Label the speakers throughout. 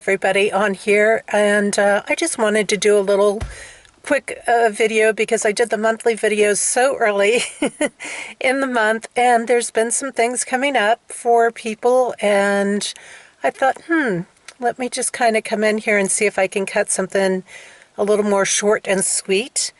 Speaker 1: Everybody on here, and I just wanted to do a little quick video because I did the monthly videos so early in the month, and there's been some things coming up for people, and I thought, let me just kind of come in here and see if I can cut something a little more short and sweet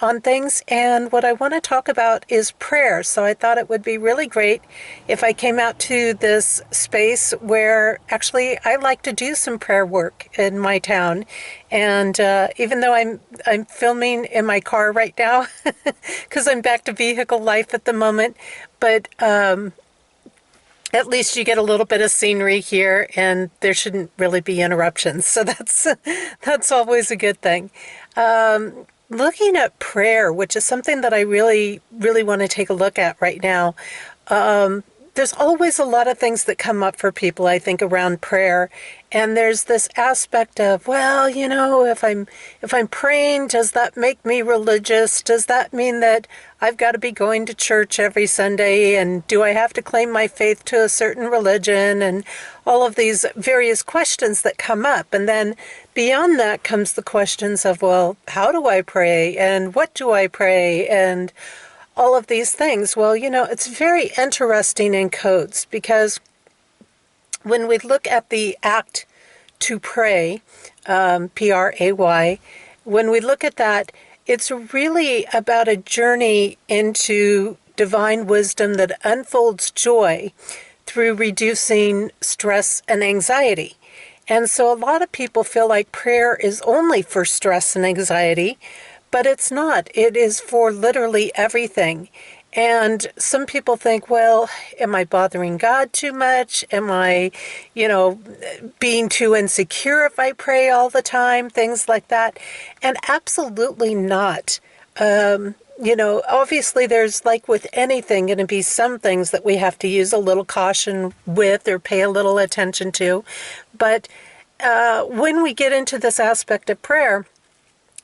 Speaker 1: on things. And what I want to talk about is prayer. So I thought it would be really great if I came out to this space where actually I like to do some prayer work in my town. And even though I'm filming in my car right now because I'm back to vehicle life at the moment, but at least you get a little bit of scenery here, and there shouldn't really be interruptions. So that's always a good thing. Looking at prayer, which is something that I really, really want to take a look at right now. There's always a lot of things that come up for people, I think, around prayer. And there's this aspect of, well, you know, if I'm praying, does that make me religious? Does that mean that I've got to be going to church every Sunday? And do I have to claim my faith to a certain religion? And all of these various questions that come up. And then beyond that comes the questions of, well, how do I pray? And what do I pray? And all of these things. Well, you know, it's very interesting in codes because when we look at the act to pray, P-R-A-Y, when we look at that, it's really about a journey into divine wisdom that unfolds joy through reducing stress and anxiety. And so a lot of people feel like prayer is only for stress and anxiety, but it's not. It is for literally everything. And some people think, well, am I bothering God too much? Am I, being too insecure if I pray all the time? Things like that. And absolutely not. Obviously there's, like with anything, going to be some things that we have to use a little caution with or pay a little attention to. But when we get into this aspect of prayer,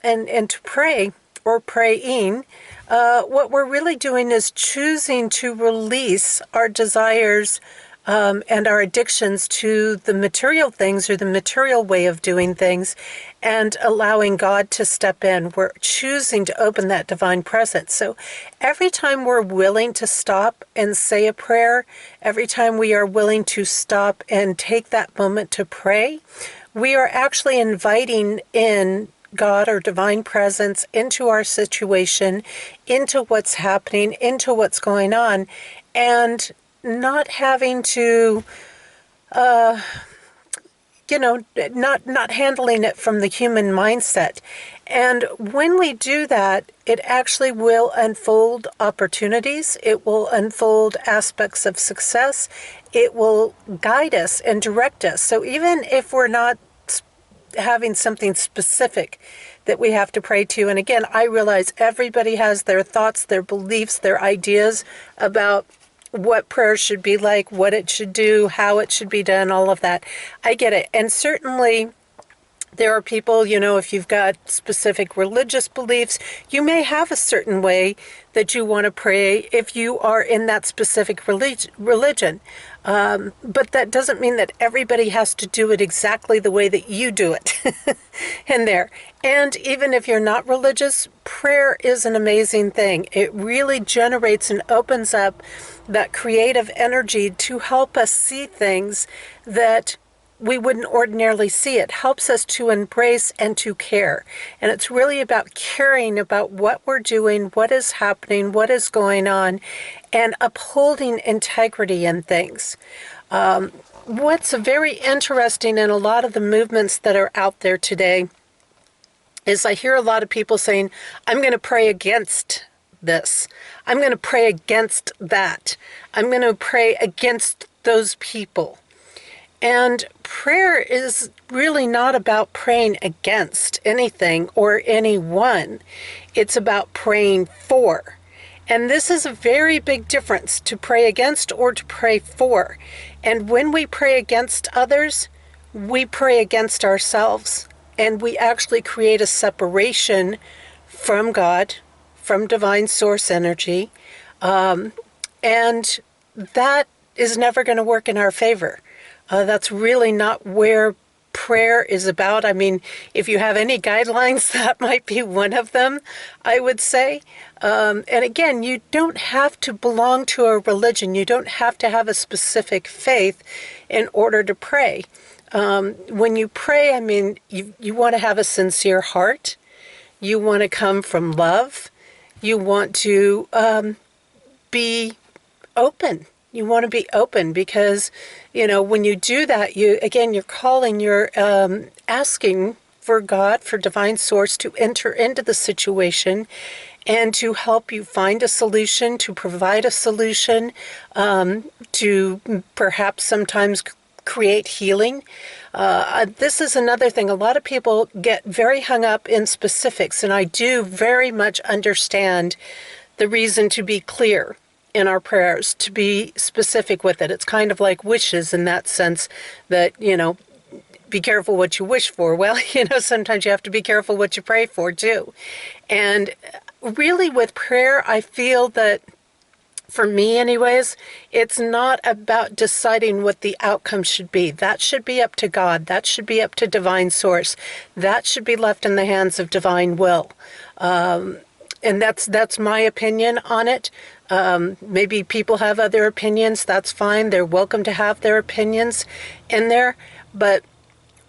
Speaker 1: and to pray or praying, what we're really doing is choosing to release our desires and our addictions to the material things or the material way of doing things and allowing God to step in. We're choosing to open that divine presence. So every time we're willing to stop and say a prayer, every time we are willing to stop and take that moment to pray, we are actually inviting in God or divine presence into our situation, into what's happening, into what's going on, and not having to, not handling it from the human mindset. And when we do that, it actually will unfold opportunities. It will unfold aspects of success. It will guide us and direct us. So even if we're not having something specific that we have to pray to. And again, I realize everybody has their thoughts, their beliefs, their ideas about what prayer should be like, what it should do, how it should be done, all of that. I get it. And certainly there are people, if you've got specific religious beliefs, you may have a certain way that you want to pray if you are in that specific religion. But that doesn't mean that everybody has to do it exactly the way that you do it in there. And even if you're not religious, prayer is an amazing thing. It really generates and opens up that creative energy to help us see things that we wouldn't ordinarily see. It helps us to embrace and to care. And it's really about caring about what we're doing, what is happening, what is going on, and upholding integrity in things. What's very interesting in a lot of the movements that are out there today is I hear a lot of people saying, I'm going to pray against this. I'm going to pray against that. I'm going to pray against those people. And prayer is really not about praying against anything or anyone. It's about praying for. And this is a very big difference, to pray against or to pray for. And when we pray against others, we pray against ourselves. And we actually create a separation from God, from divine source energy. And that is never going to work in our favor. That's really not where prayer is about. I mean, if you have any guidelines, that might be one of them, I would say. And again, you don't have to belong to a religion. You don't have to have a specific faith in order to pray. When you pray, I mean, you want to have a sincere heart. You want to come from love. You want to be open. You want to be open because, when you do that, you're calling, you're asking for God, for divine source to enter into the situation and to help you find a solution, to provide a solution, to perhaps sometimes create healing. This is another thing. A lot of people get very hung up in specifics, and I do very much understand the reason to be clear in our prayers, to be specific with it. It's kind of like wishes in that sense that, be careful what you wish for. Well, sometimes you have to be careful what you pray for too. And really with prayer, I feel that, for me anyways, it's not about deciding what the outcome should be. That should be up to God. That should be up to divine source. That should be left in the hands of divine will. And that's my opinion on it. Maybe people have other opinions. That's fine. They're welcome to have their opinions in there. But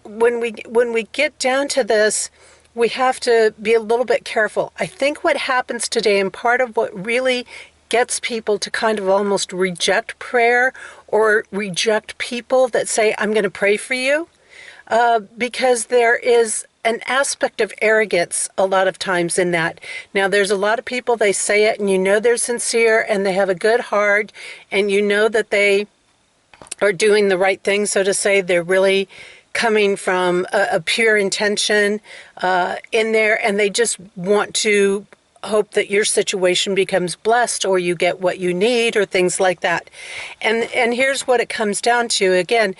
Speaker 1: when we get down to this, we have to be a little bit careful. I think what happens today, and part of what really gets people to kind of almost reject prayer or reject people that say, I'm going to pray for you, because there is an aspect of arrogance a lot of times in that. Now, there's a lot of people, they say it and they're sincere and they have a good heart and that they are doing the right thing, so to say. They're really coming from a pure intention in there, and they just want to hope that your situation becomes blessed or you get what you need or things like that. And here's what it comes down to. Again,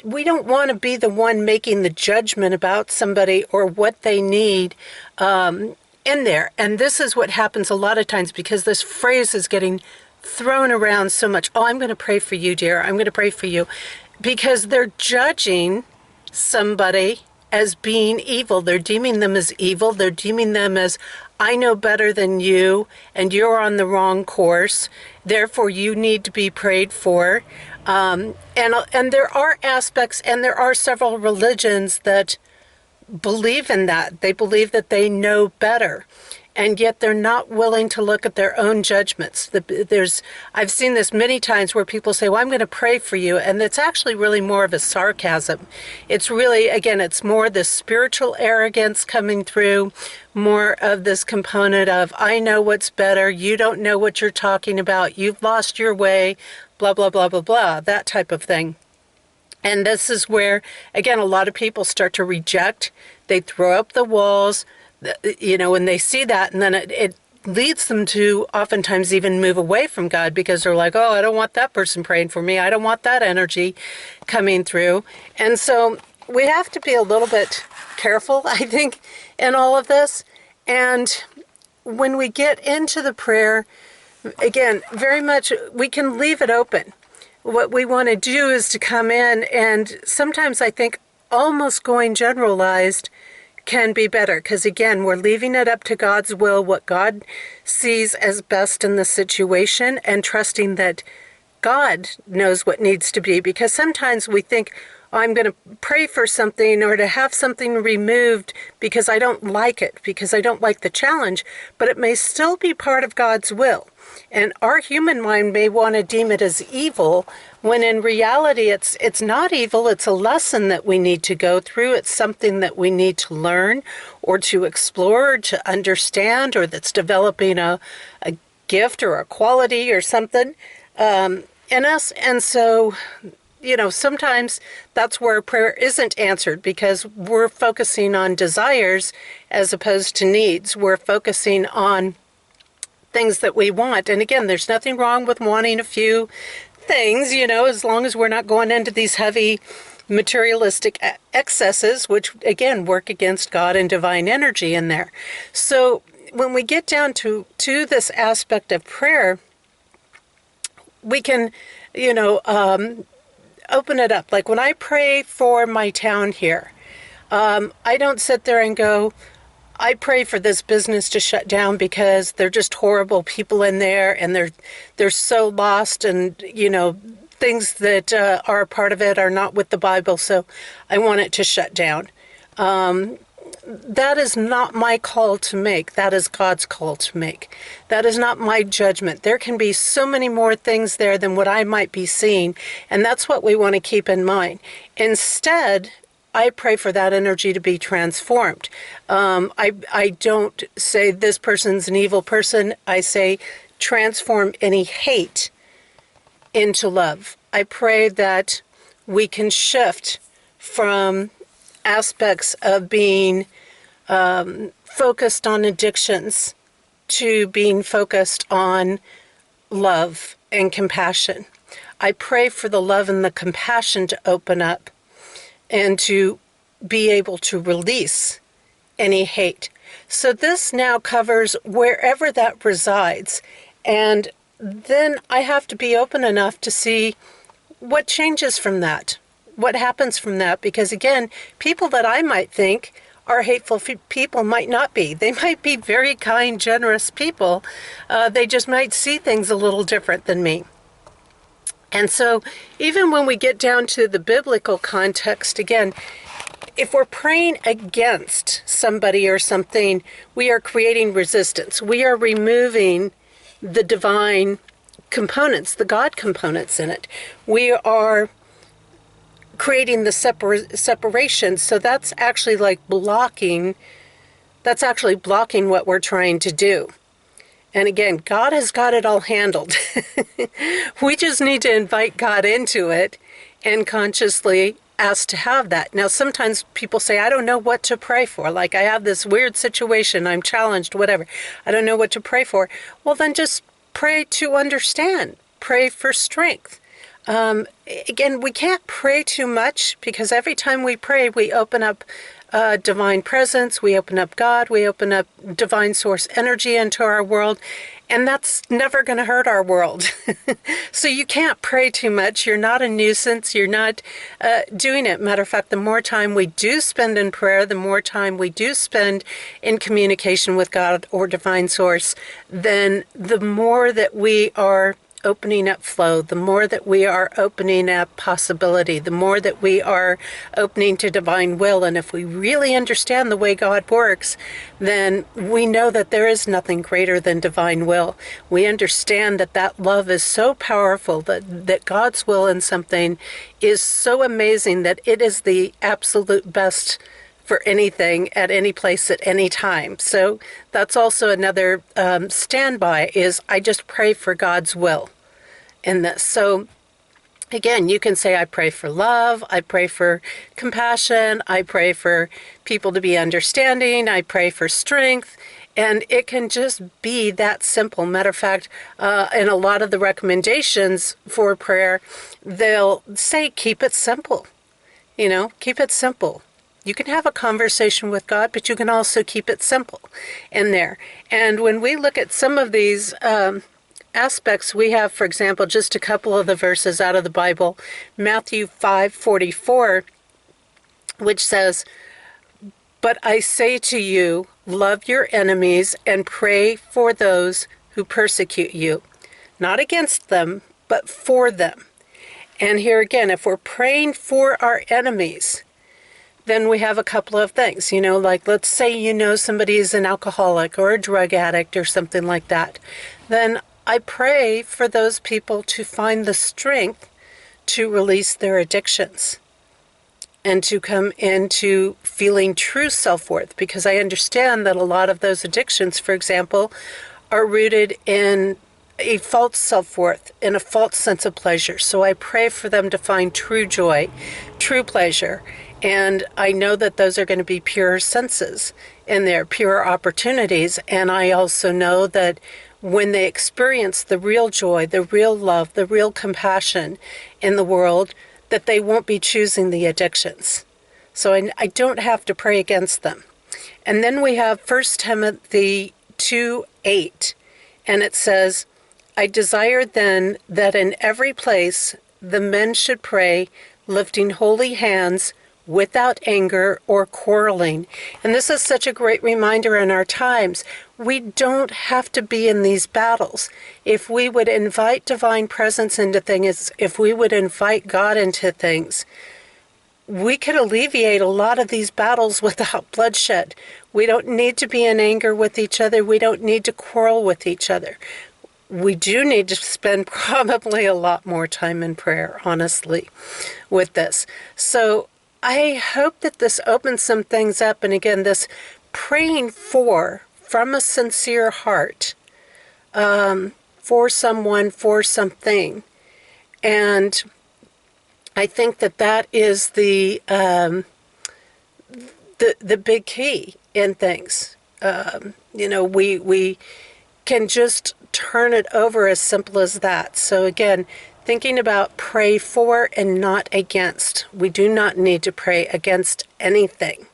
Speaker 1: we don't want to be the one making the judgment about somebody or what they need in there. And this is what happens a lot of times, because this phrase is getting thrown around so much. Oh, I'm going to pray for you, dear. I'm going to pray for you. Because they're judging somebody as being evil. They're deeming them as evil. They're deeming them as, I know better than you, and you're on the wrong course. Therefore, you need to be prayed for. And there are aspects, and there are several religions that believe in that. They believe that they know better, and yet they're not willing to look at their own judgments. I've seen this many times where people say, well, I'm going to pray for you, and it's actually really more of a sarcasm. It's really, again, it's more the spiritual arrogance coming through, more of this component of, I know what's better, you don't know what you're talking about, you've lost your way, blah, blah, blah, blah, blah, that type of thing. And this is where, again, a lot of people start to reject. They throw up the walls, when they see that, and then it leads them to oftentimes even move away from God, because they're like, oh, I don't want that person praying for me. I don't want that energy coming through. And so we have to be a little bit careful, I think, in all of this. And when we get into the prayer, again, very much we can leave it open. What we want to do is to come in, and sometimes I think almost going generalized can be better, because again, we're leaving it up to God's will, what God sees as best in the situation, and trusting that God knows what needs to be. Because sometimes we think, oh, I'm going to pray for something or to have something removed because I don't like it, because I don't like the challenge, but it may still be part of God's will. And our human mind may want to deem it as evil, when in reality it's not evil. It's a lesson that we need to go through. It's something that we need to learn or to explore or to understand, or that's developing a gift or a quality or something in us. And so, sometimes that's where prayer isn't answered, because we're focusing on desires as opposed to needs. We're focusing on things that we want. And again, there's nothing wrong with wanting a few things, as long as we're not going into these heavy materialistic excesses, which again work against God and divine energy in there. So when we get down to this aspect of prayer, we can, open it up. Like when I pray for my town here, I don't sit there and go, I pray for this business to shut down because they're just horrible people in there and they're so lost, and things that are a part of it are not with the Bible, so I want it to shut down. That is not my call to make. That is God's call to make. That is not my judgment. There can be so many more things there than what I might be seeing, and that's what we want to keep in mind. Instead, I pray for that energy to be transformed. I don't say this person's an evil person. I say transform any hate into love. I pray that we can shift from aspects of being focused on addictions to being focused on love and compassion. I pray for the love and the compassion to open up and to be able to release any hate. So this now covers wherever that resides. And then I have to be open enough to see what changes from that, what happens from that. Because again, people that I might think are hateful people might not be. They might be very kind, generous people. They just might see things a little different than me. And so even when we get down to the biblical context, again, if we're praying against somebody or something, we are creating resistance. We are removing the divine components, the God components in it. We are creating the separation. So that's actually like blocking what we're trying to do. And again, God has got it all handled. We just need to invite God into it and consciously ask to have that. Now, sometimes people say, I don't know what to pray for. Like, I have this weird situation, I'm challenged, whatever. I don't know what to pray for. Well, then just pray to understand. Pray for strength. Again, we can't pray too much, because every time we pray, we open up divine presence, we open up God, we open up divine source energy into our world, and that's never going to hurt our world. So you can't pray too much. You're not a nuisance. You're not doing it. Matter of fact, the more time we do spend in prayer, the more time we do spend in communication with God or divine source, then the more that we are opening up flow, the more that we are opening up possibility, the more that we are opening to divine will. And if we really understand the way God works, then we know that there is nothing greater than divine will. We understand that that love is so powerful, that God's will in something is so amazing that it is the absolute best for anything at any place at any time. So that's also another standby, is I just pray for God's will in this. So again, you can say, I pray for love, I pray for compassion, I pray for people to be understanding, I pray for strength, and it can just be that simple. Matter of fact, in a lot of the recommendations for prayer, they'll say, keep it simple. Keep it simple. You can have a conversation with God, but you can also keep it simple in there. And when we look at some of these aspects, we have, for example, just a couple of the verses out of the Bible, Matthew 5:44, which says, but I say to you, love your enemies and pray for those who persecute you. Not against them, but for them. And here again, if we're praying for our enemies, then we have a couple of things, like let's say somebody is an alcoholic or a drug addict or something like that. Then I pray for those people to find the strength to release their addictions and to come into feeling true self-worth, because I understand that a lot of those addictions, for example, are rooted in a false self-worth, in a false sense of pleasure. So I pray for them to find true joy, true pleasure. And I know that those are going to be pure senses in there, pure opportunities. And I also know that when they experience the real joy, the real love, the real compassion in the world, that they won't be choosing the addictions. So I don't have to pray against them. And then we have 1 Timothy 2:8, and it says, I desire then that in every place the men should pray, lifting holy hands without anger or quarreling. And this is such a great reminder in our times. We don't have to be in these battles. If we would invite divine presence into things, if we would invite God into things, we could alleviate a lot of these battles without bloodshed. We don't need to be in anger with each other. We don't need to quarrel with each other. We do need to spend probably a lot more time in prayer, honestly, with this. So I hope that this opens some things up. And again, this praying from a sincere heart, for someone, for something. And I think that is the big key in things. We can just turn it over as simple as that. So again, thinking about pray for and not against. We do not need to pray against anything.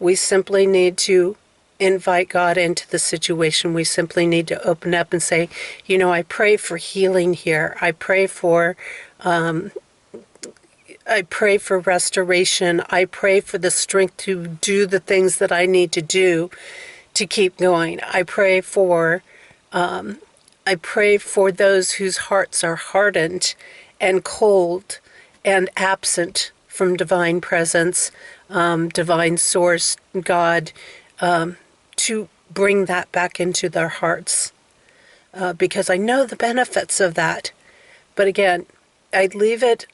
Speaker 1: We simply need to invite God into the situation. We simply need to open up and say, I pray for healing here. I pray for restoration. I pray for the strength to do the things that I need to do to keep going. I pray for those whose hearts are hardened and cold and absent from divine presence, divine source, God, to bring that back into their hearts. Because I know the benefits of that. But again, I'd leave it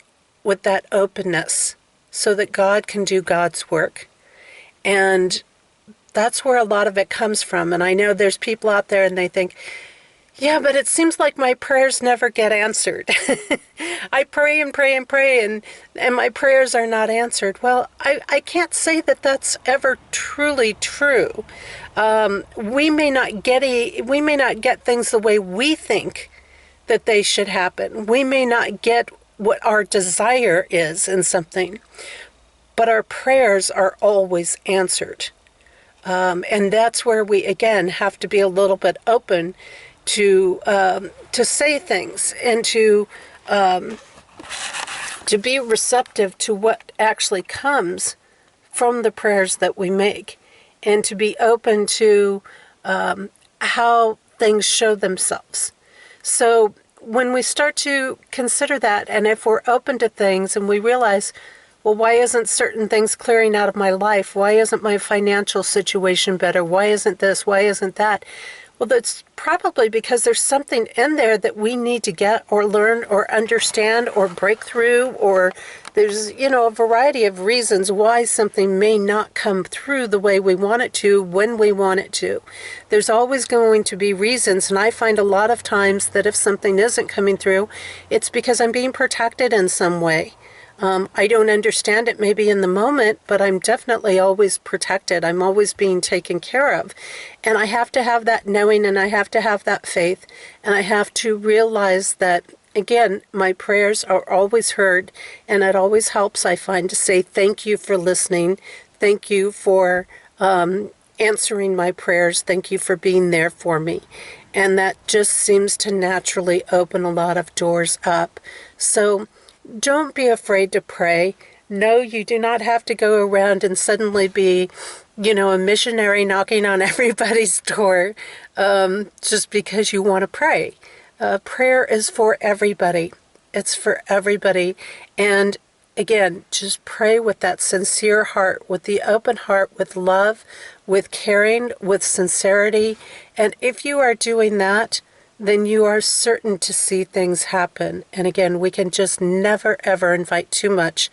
Speaker 1: with that openness so that God can do God's work. And that's where a lot of it comes from. And I know there's people out there and they think, yeah, but it seems like my prayers never get answered. I pray and pray and pray and my prayers are not answered. Well, I can't say that that's ever truly true. We may not get things the way we think that they should happen. We may not get what our desire is in something, but our prayers are always answered. And that's where we, again, have to be a little bit open to say things and to be receptive to what actually comes from the prayers that we make, and to be open to how things show themselves. So when we start to consider that, and if we're open to things and we realize, well, why isn't certain things clearing out of my life? Why isn't my financial situation better? Why isn't this? Why isn't that? Well, that's probably because there's something in there that we need to get or learn or understand or break through, or there's, a variety of reasons why something may not come through the way we want it to, when we want it to. There's always going to be reasons, and I find a lot of times that if something isn't coming through, it's because I'm being protected in some way. I don't understand it maybe in the moment, but I'm definitely always protected. I'm always being taken care of. And I have to have that knowing, and I have to have that faith, and I have to realize that, again, my prayers are always heard, and it always helps, I find, to say thank you for listening. Thank you for answering my prayers. Thank you for being there for me. And that just seems to naturally open a lot of doors up. So don't be afraid to pray. No, you do not have to go around and suddenly be, a missionary knocking on everybody's door just because you want to pray. Prayer is for everybody. It's for everybody. And again, just pray with that sincere heart, with the open heart, with love, with caring, with sincerity. And if you are doing that, then you are certain to see things happen. And again, we can just never, ever invite too much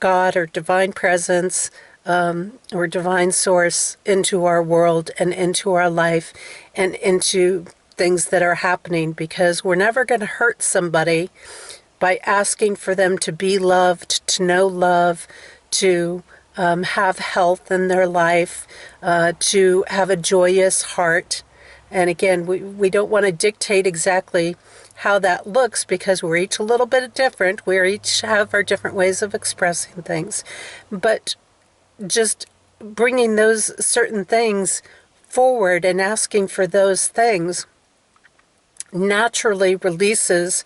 Speaker 1: God or divine presence or divine source into our world and into our life and into things that are happening, because we're never going to hurt somebody by asking for them to be loved, to know love, to have health in their life, to have a joyous heart. And again, we don't want to dictate exactly how that looks, because we're each a little bit different. We each have our different ways of expressing things. But just bringing those certain things forward and asking for those things naturally releases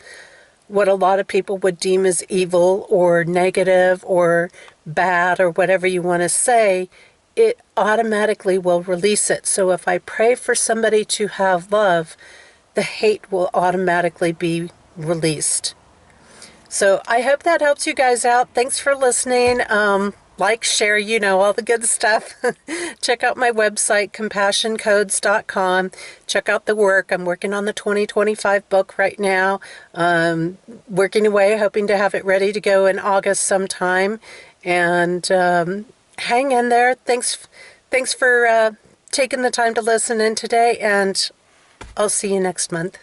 Speaker 1: what a lot of people would deem as evil or negative or bad or whatever you want to say, it automatically will release it. So if I pray for somebody to have love, the hate will automatically be released. So I hope that helps you guys out. Thanks for listening. Like, share, all the good stuff. Check out my website, compassioncodes.com. Check out the work. I'm working on the 2025 book right now. Working away, hoping to have it ready to go in August sometime. And hang in there. Thanks for taking the time to listen in today, and I'll see you next month.